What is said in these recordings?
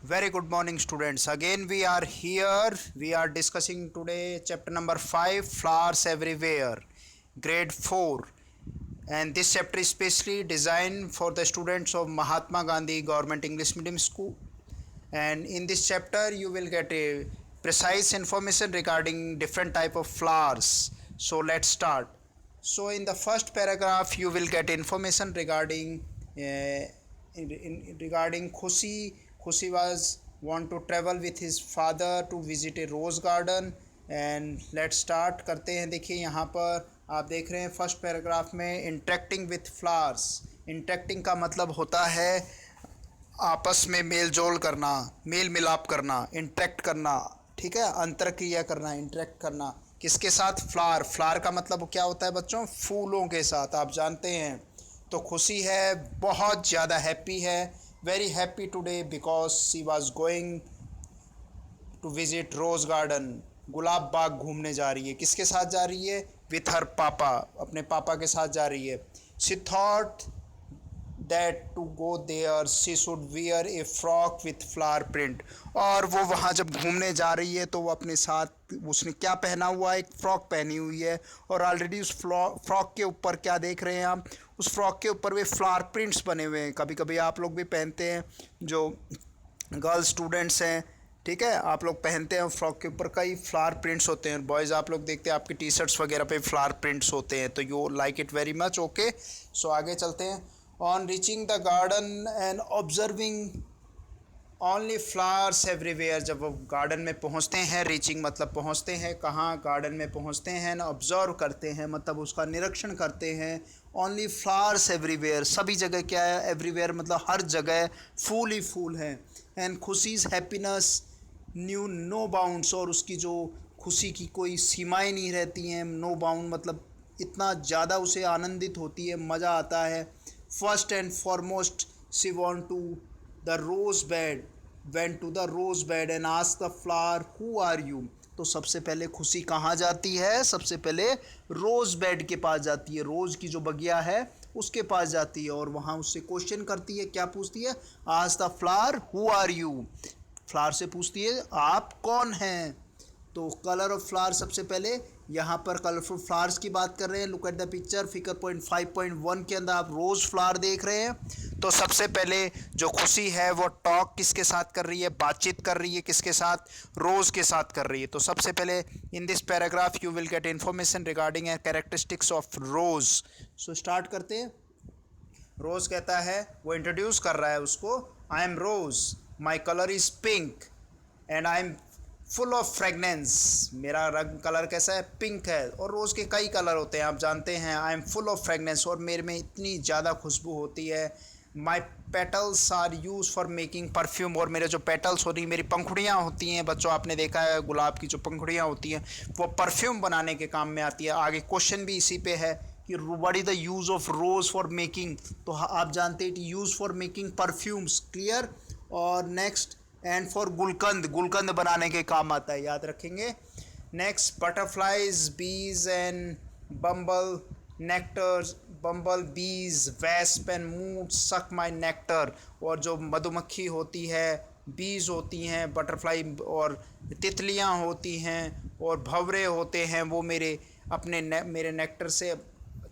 Very good morning, students. Again, we are here. We are discussing today chapter number 5, Flowers Everywhere, grade 4. And this chapter is specially designed for the students of Mahatma Gandhi Government English Medium School. And in this chapter, you will get a precise information regarding different type of flowers. So let's start. So in the first paragraph, you will get information regarding regarding Khushi. Khushi was want to travel with his father to visit a rose garden. And let start करते हैं। देखिए यहाँ पर आप देख रहे हैं first paragraph में इंटरेक्टिंग विथ फ्लावर्स। इंटरेक्टिंग का मतलब होता है आपस में मेल जोल करना, मेल मिलाप करना, इंटरेक्ट करना, ठीक है, अंतर क्रिया करना, इंटरेक्ट करना। किसके साथ? फ्लावर। फ्लावर का मतलब क्या होता है बच्चों? फूलों के साथ, आप जानते हैं। तो खुशी है, बहुत ज़्यादा हैप्पी है, very happy today because she was going to visit rose garden. गुलाब बाग घूमने जा रही है। किसके साथ जा रही है? विथ हर पापा, अपने पापा के साथ जा रही है। She thought that to go there she should wear a frock with flower print. और वो वहाँ जब घूमने जा रही है तो वो अपने साथ उसने क्या पहना हुआ है? एक फ़्रॉक पहनी हुई है। और ऑलरेडी उस फ्रॉक के ऊपर क्या देख रहे हैं आप? उस फ्रॉक के ऊपर वे फ्लावर प्रिंट्स बने हुए हैं। कभी कभी आप लोग भी पहनते हैं, जो गर्ल्स स्टूडेंट्स हैं, ठीक है, आप लोग पहनते हैं फ्रॉक के ऊपर कई फ्लावर प्रिंट्स होते हैं। बॉयज़ आप लोग देखते हैं आपकी टी शर्ट्स वगैरह पे फ्लावर प्रिंट्स होते हैं। तो you like it very much. Okay, so आगे चलते हैं। On reaching the garden and observing only flowers everywhere. जब वो गार्डन में पहुंचते हैं, रीचिंग मतलब पहुंचते हैं कहाँ? गार्डन में पहुंचते हैं ना, ऑब्जर्व करते हैं मतलब उसका निरीक्षण करते हैं। ओनली फ्लावर्स एवरीवेयर, सभी जगह क्या है? एवरीवेयर मतलब हर जगह फूल ही फूल हैं। एंड खुशीज़ हैप्पीनेस न्यू नो बाउंड्स, और उसकी जो खुशी की कोई सीमाएं नहीं रहती हैं। नो बाउंड मतलब इतना ज़्यादा उसे आनंदित होती है, मज़ा आता है। First and foremost she want to the rose bed, went to the rose bed and ask the flower who are you. तो सबसे पहले खुशी कहाँ जाती है? सबसे पहले रोज़ बेड के पास जाती है, रोज़ की जो बगिया है उसके पास जाती है और वहाँ उससे क्वेश्चन करती है। क्या पूछती है? Ask the flower who are you. Flower से पूछती है आप कौन हैं। तो कलर ऑफ फ्लावर, सबसे पहले यहाँ पर कलरफुल फ्लावर्स की बात कर रहे हैं। Look at the picture, figure point 5.1 के अंदर आप रोज़ फ्लावर देख रहे हैं। तो सबसे पहले जो खुशी है वो टॉक किसके साथ कर रही है? बातचीत कर रही है। किसके साथ? रोज़ के साथ कर रही है। तो सबसे पहले in this paragraph you will get information regarding characteristics of rose. So start करते हैं। रोज़ कहता है, वो इंट्रोड्यूस कर रहा है उसको, I am rose, my colour is pink and I am full of fragrance. मेरा रंग कलर कैसा है? पिंक है। और रोज़ के कई कलर होते हैं, आप जानते हैं। I am full of fragrance, और मेरे में इतनी ज़्यादा खुशबू होती है। My petals are use for making perfume, और मेरे जो पेटल्स होती हैं, मेरी पंखुड़ियाँ होती हैं बच्चों, आपने देखा है गुलाब की जो पंखुड़ियाँ होती हैं वो परफ्यूम बनाने के काम में आती है। आगे क्वेश्चन भी इसी पे है कि what is the use of rose for making. तो आप जानते हैं use for making perfumes, clear. और नेक्स्ट, एंड फॉर गुलकंद, गुलकंद बनाने के काम आता है, याद रखेंगे। Next, butterflies, bees and bumble nectars, bumble bees, wasp and mood सक माई नेक्टर। और जो मधुमक्खी होती है, बीज होती हैं, बटरफ्लाई और तितलियां होती हैं और भंवरे होते हैं, वो मेरे अपने मेरे नेक्टर से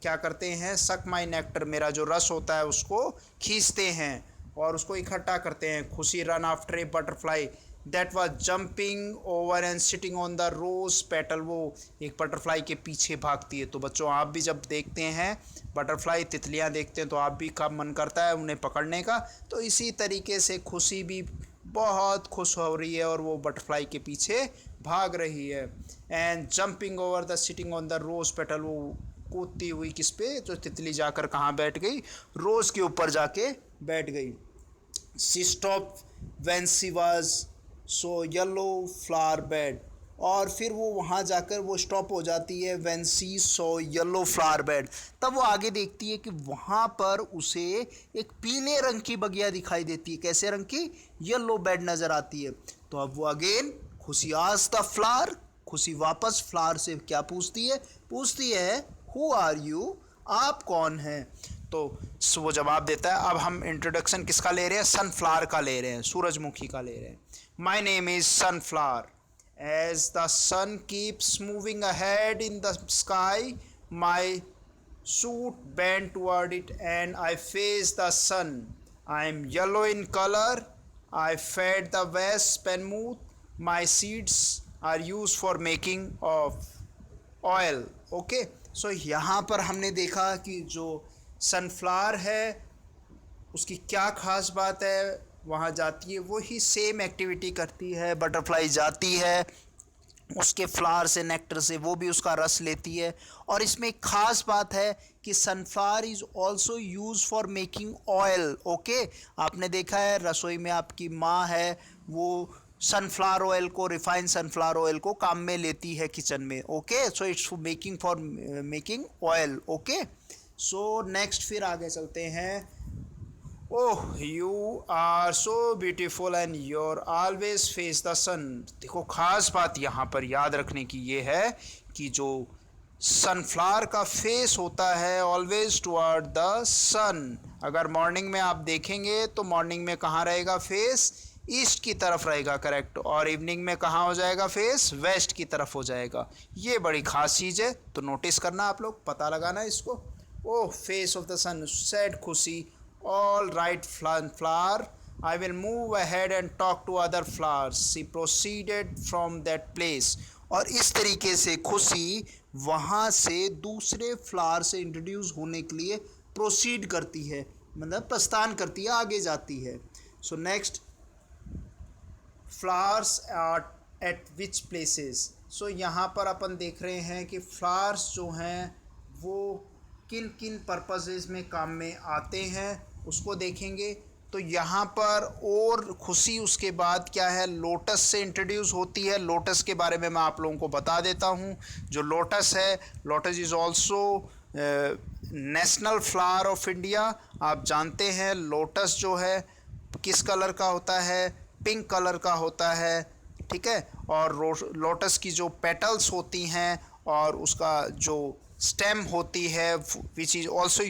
क्या करते हैं? सक माई नेक्टर, मेरा जो रस होता है उसको खींचते हैं और उसको इकट्ठा करते हैं। खुशी run after a butterfly that was jumping over and sitting on the rose petal, वो एक बटरफ्लाई के पीछे भागती है। तो बच्चों आप भी जब देखते हैं बटरफ्लाई, तितलियां देखते हैं, तो आप भी का मन करता है उन्हें पकड़ने का। तो इसी तरीके से खुशी भी बहुत खुश हो रही है और वो बटरफ्लाई के पीछे भाग रही है। And jumping over the sitting on the rose petal, वो कूदती हुई किस पे? जो तितली जाकर कहाँ बैठ गई? रोज़ के ऊपर जाके बैठ गई। She stop when she was so yellow flower bed, और फिर वो वहाँ जाकर वो स्टॉप हो जाती है। When she so yellow flower bed, तब वो आगे देखती है कि वहाँ पर उसे एक पीले रंग की बगिया दिखाई देती है। कैसे रंग की? येलो बेड नज़र आती है। तो अब वो अगेन खुशी आस्क्ड द फ्लावर, खुशी वापस फ्लावर से क्या पूछती है? पूछती है हु आर यू, आप कौन हैं। तो वो जवाब देता है। अब हम इंट्रोडक्शन किसका ले रहे हैं? सनफ्लावर का ले रहे हैं, सूरजमुखी का ले रहे हैं। My name is sunflower, as the sun keeps moving ahead in the sky, my suit bent toward it and I face the sun. I am yellow in color. I fed the west penmouth. My seeds are used for making of oil. Okay, so यहाँ पर हमने देखा कि जो sunflower है उसकी क्या खास बात है, वहाँ जाती है वही सेम एक्टिविटी करती है, बटरफ्लाई जाती है उसके फ्लावर से, नेक्टर से, वो भी उसका रस लेती है। और इसमें एक ख़ास बात है कि sunflower is also use for making oil. Okay, आपने देखा है रसोई में आपकी माँ है वो सनफ्लावर ऑयल को, रिफाइंड सनफ्लावर ऑयल को काम में लेती है किचन में। Okay, so it's making for making oil. Okay, so next फिर आगे चलते हैं। Oh you are so beautiful and your always face the sun. देखो खास बात यहाँ पर याद रखने की ये है कि जो सनफ्लावर का फेस होता है ऑलवेज टुवर्ड द सन। अगर मॉर्निंग में आप देखेंगे तो मॉर्निंग में कहाँ रहेगा फेस? ईस्ट की तरफ रहेगा, करेक्ट। और इवनिंग में कहाँ हो जाएगा फेस? वेस्ट की तरफ हो जाएगा। ये बड़ी खास चीज़ है, तो नोटिस करना आप लोग, पता लगाना इसको। Oh face of the sun, sad Khushi. All right, flower, I will move ahead and talk to other flowers. She proceeded from that place. और इस तरीके से खुशी वहाँ से दूसरे फ्लावर से इंट्रोड्यूस होने के लिए प्रोसीड करती है, मतलब प्रस्थान करती है, आगे जाती है। So next, flowers are at which places. So यहाँ पर अपन देख रहे हैं कि फ्लावर्स जो हैं वो किन किन पर्पसेस में काम में आते हैं उसको देखेंगे। तो यहाँ पर और खुशी उसके बाद क्या है, लोटस से इंट्रोड्यूस होती है। लोटस के बारे में मैं आप लोगों को बता देता हूँ। जो लोटस है, lotus is also national flower of India. आप जानते हैं लोटस जो है किस कलर का होता है? पिंक कलर का होता है, ठीक है। और लोटस की जो पेटल्स होती हैं और उसका जो स्टेम होती है which is also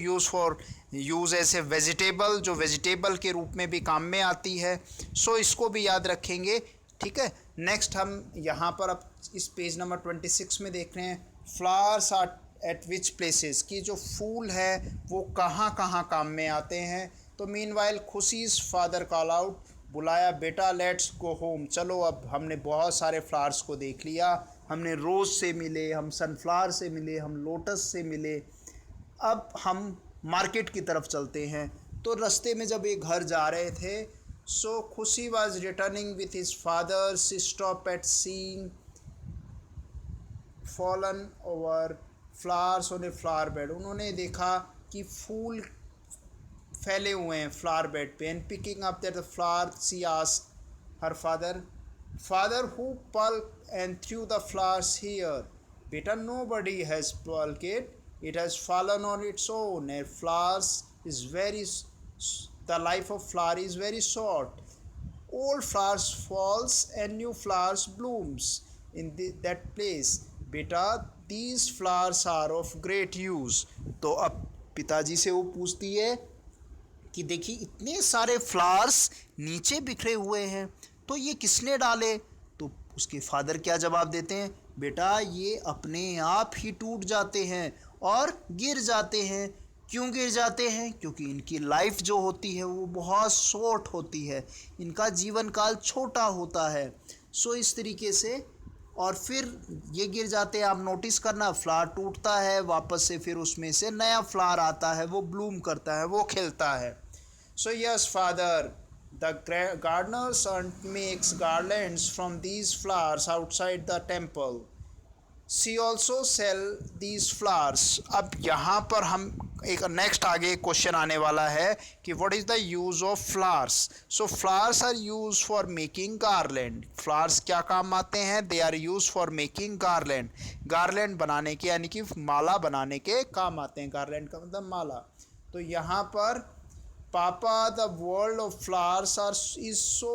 use as a vegetable, जो वेजिटेबल के रूप में भी काम में आती है। सो इसको भी याद रखेंगे, ठीक है। नेक्स्ट हम यहाँ पर अब इस पेज नंबर 26 में देख रहे हैं flowers are at which places, कि जो फूल है वो कहाँ कहाँ काम में आते हैं। तो मीनवाइल खुशीज़ फादर कॉल आउट, बुलाया बेटा लेट्स गो होम। चलो अब हमने बहुत सारे फ्लावर्स को देख लिया, हमने रोज़ से मिले, हम सनफ्लावर से मिले, हम लोटस से मिले। अब हम मार्केट की तरफ चलते हैं। तो रास्ते में जब ये घर जा रहे थे, सो खुशी was returning with his father, she stop at seeing fallen over flowers on a flower bed. उन्होंने देखा कि फूल फैले हुए हैं फ्लावर बेड पे। And picking up that the flower she asked her father, father who plucked and threw the flowers here? बेटा nobody has plucked it, it has fallen on its own. A flowers is the life of flower is very short. Old flowers falls and new flowers blooms in that place. बेटा these flowers are of great use. तो अब पिताजी से वो पूछती है कि देखिए इतने सारे फ्लावर्स नीचे बिखरे हुए हैं, तो ये किसने डाले? तो उसके फादर क्या जवाब देते हैं? बेटा ये अपने आप ही टूट जाते हैं और गिर जाते हैं। क्यों गिर जाते हैं? क्योंकि इनकी लाइफ जो होती है वो बहुत शॉर्ट होती है, इनका जीवन काल छोटा होता है। सो इस तरीके से और फिर ये गिर जाते हैं। आप नोटिस करना, फ्लावर टूटता है, वापस से फिर उसमें से नया फ्लावर आता है, वो ब्लूम करता है, वो खिलता है। So yes father, the gardener's son makes garlands from these flowers outside the temple. She also sell these flowers. अब यहाँ पर हम एक नेक्स्ट आगे क्वेश्चन आने वाला है कि what is the use of flowers? So flowers are used for making garland. Flowers क्या काम आते हैं? They are used for making garland. Garland बनाने के, यानी कि माला बनाने के काम आते हैं। garland का मतलब माला। तो यहाँ पर papa the world of flowers are is so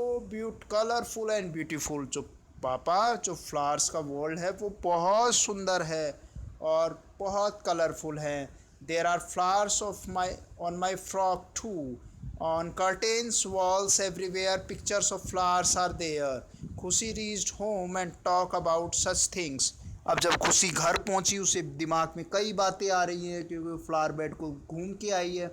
colourful and beautiful. जो पापा, जो फ्लावर्स का वर्ल्ड है वो बहुत सुंदर है और बहुत कलरफुल है। There are flowers of my on my frock too. On curtains, walls, everywhere, pictures of flowers are there. खुशी reached home and talk about such things. अब जब खुशी घर पहुंची उसे दिमाग में कई बातें आ रही हैं क्योंकि फ्लावर बेड को घूम के आई है।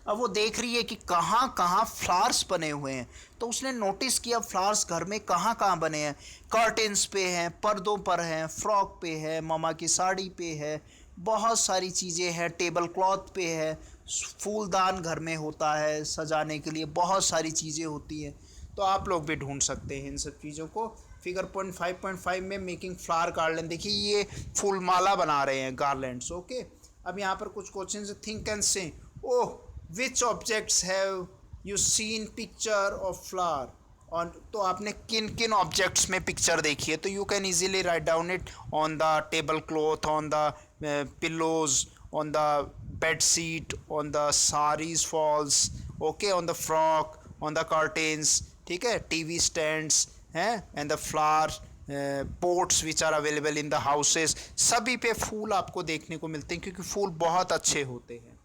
अब वो देख रही है कि कहाँ कहाँ फ्लावर्स बने हुए हैं, तो उसने नोटिस किया फ्लावर्स घर में कहाँ कहाँ बने हैं। कर्टेंस पे हैं, पर्दों पर हैं, फ्रॉक पे है, मामा की साड़ी पे है, बहुत सारी चीज़ें हैं, टेबल क्लॉथ पे है, फूलदान घर में होता है सजाने के लिए, बहुत सारी चीज़ें होती हैं। तो आप लोग भी ढूंढ सकते हैं इन सब चीज़ों को। फिगर 5.5 में मेकिंग फ्लावर गार्लैंड, देखिए ये फूल माला बना रहे हैं, गार्लैंड्स। ओके, अब यहाँ पर कुछ क्वेश्चन है, think and say. Oh, which objects have you seen picture of flower on, तो आपने किन किन ऑब्जेक्ट्स में पिक्चर देखी है, तो you can easily write down it on the table cloth, on the pillows, on the bed sheet, on the saris falls, okay, on the frock, on the curtains, ठीक है, टीवी स्टैंड्स हैं, and the flower pots which are available in the houses, सभी पे फूल आपको देखने को मिलते हैं क्योंकि फूल बहुत अच्छे होते हैं।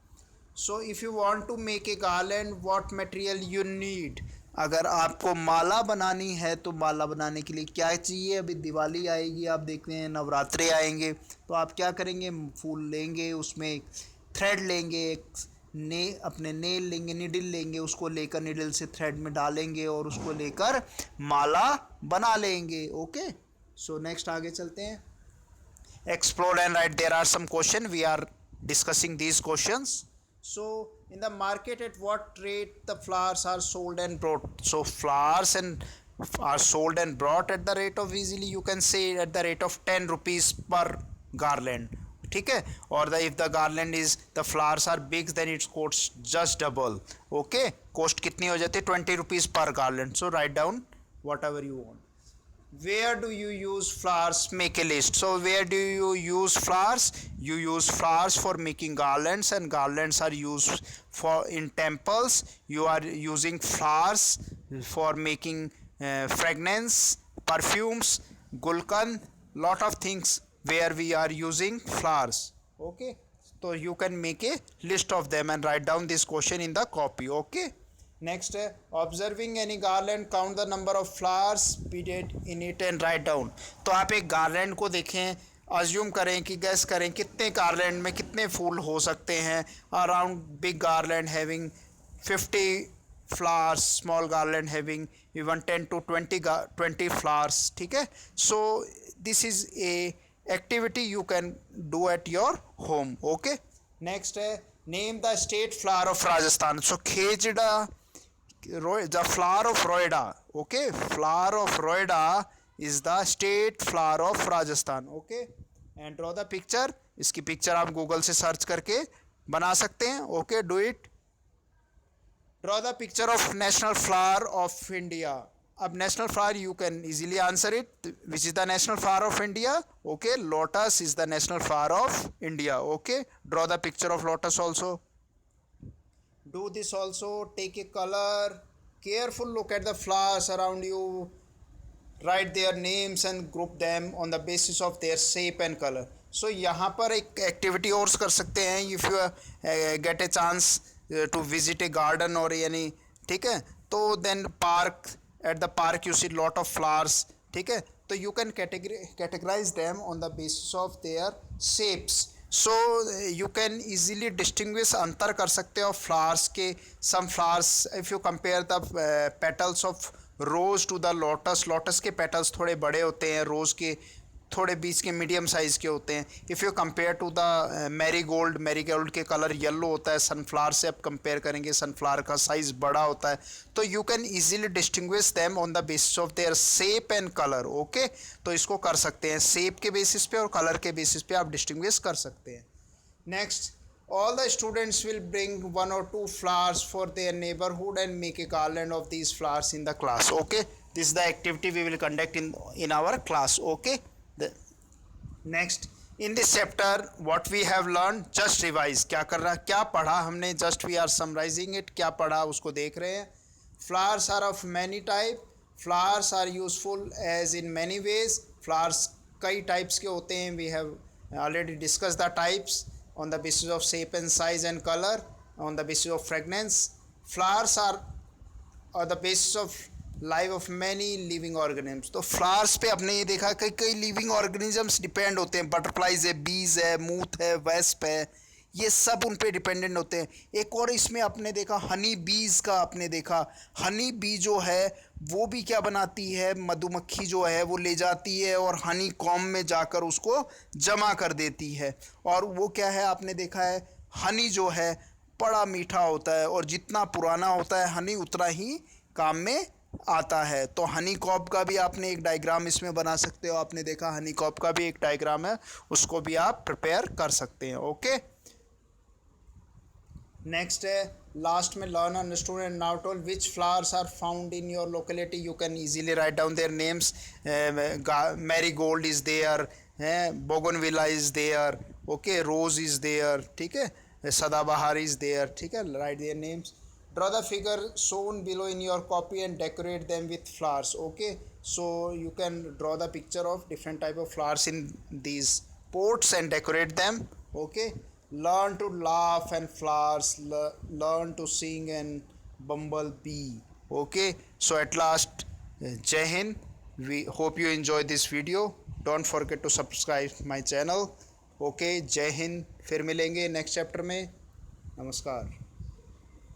So if you want to make a garland, what material you need, अगर आपको माला बनानी है तो माला बनाने के लिए क्या चाहिए। अभी दिवाली आएगी, आप देखते हैं नवरात्रे आएंगे, तो आप क्या करेंगे, फूल लेंगे, उसमें थ्रेड लेंगे, अपने नेल लेंगे, निडल लेंगे, उसको लेकर निडल से थ्रेड में डालेंगे और उसको लेकर माला बना लेंगे। ओके, सो नेक्स्ट आगे चलते हैं। Explore and write, there are some question, we are discussing these questions. So in the market, at what rate the flowers are sold and brought, so flowers and are sold and brought at the rate of, easily you can say at the rate of 10 rupees per garland, ठीक है, और the if the garland is the flowers are big then it's cost just double. Okay, cost कितनी हो जाती है, 20 rupees per garland. So write down whatever you want. Where do you use flowers, make a list. So where do you use flowers, you use flowers for making garlands, and garlands are used for in temples. You are using flowers for making fragrance, perfumes, gulkan, lot of things where we are using flowers. Okay, so you can make a list of them and write down this question in the copy. Okay, next है observing any garland, count the number of flowers beaded in it and write down. तो आप एक garland को देखें, assume करें कि gas करें कितने गार्लैंड में कितने फूल हो सकते हैं। Around big garland having 50 flowers, small garland having even 10 to 20 flowers, ठीक है। So this is a activity you can do at your home. Okay, next है name the state flower of Rajasthan. So खेजड़ा, the flower of Roida, okay, flower of Roida is the state flower of Rajasthan. Okay, and draw the picture. इसकी picture आप Google से search करके बना सकते हैं। Okay, do it. Draw the picture of national flower of India. अब national flower you can easily answer it. Which is the national flower of India? Okay, lotus is the national flower of India. Okay, draw the picture of lotus also. Do this also, take a color, careful look at the flowers around you, write their names and group them on the basis of their shape and color. So यहाँ पर एक activity और कर सकते हैं, if you get a chance to visit a garden or यानी, ठीक है, तो then park, at the park you see lot of flowers, ठीक है, तो you can categorize them on the basis of their shapes. So you can easily distinguish, अंतर कर सकते हो फ्लावर्स के। Some flowers if you compare the petals of rose to the lotus, lotus के petals थोड़े बड़े होते हैं, रोज़ के थोड़े बीच के मीडियम साइज़ के होते हैं। If you compare to the marigold, marigold के कलर येलो होता है, सनफ्लावर से आप कंपेयर करेंगे सनफ्लावर का साइज़ बड़ा होता है। तो you can easily distinguish them on the basis of their shape and colour. Okay, तो इसको कर सकते हैं, शेप के बेसिस पे और कलर के बेसिस पे आप डिस्टिंग्विश कर सकते हैं। Next, all the students will bring 1 or 2 flowers for their neighborhood and make a garland of these flowers in the class. Okay, this is the activity we will conduct in our class. Okay, next, in this chapter what we have learn, just revise, क्या कर रहा, क्या पढ़ा हमने, just we are summarising it, क्या पढ़ा उसको देख रहे हैं। Flowers are of many type, flowers are useful as in many ways, flowers कई टाइप्स के होते हैं, we have already discuss the types. on the basis of shape and size and color, on the basis of fragrance. Flowers are the basis of life of many living organisms. तो flowers पे आपने ये देखा कि कई living organisms depend होते हैं, butterflies है, बीज है, मूथ है, वेस्प है, ये सब उन पे डिपेंडेंट होते हैं। एक और इसमें आपने देखा हनी बीज का, आपने देखा हनी बी जो है वो भी क्या बनाती है, मधुमक्खी जो है वो ले जाती है और हनी कॉम में जाकर उसको जमा कर देती है। और वो क्या है, आपने देखा है हनी जो है बड़ा मीठा होता है और जितना पुराना होता है हनी उतना ही काम में आता है। तो हनी कॉप का भी आपने एक डायग्राम इसमें बना सकते हो। आपने देखा हनी कॉप का भी एक डायग्राम है, उसको भी आप प्रिपेयर कर सकते हैं। ओके, नेक्स्ट है लास्ट में learn understood and now told which flowers are found in your locality. You can easily write down their names. Marigold is there, bougainvillea is there, okay, rose is there, ठीक है, सदाबहार is there, ठीक है, write their names. Draw the figure shown below in your copy and decorate them with flowers. Okay, so you can draw the picture of different type of flowers in these pots and decorate them. Okay, learn to laugh and flowers, learn to sing and bumblebee. Okay, so at last, Jai Hind. We hope you enjoy this video. Don't forget to subscribe my channel. Okay, Jai Hind. फिर मिलेंगे next chapter में। नमस्कार।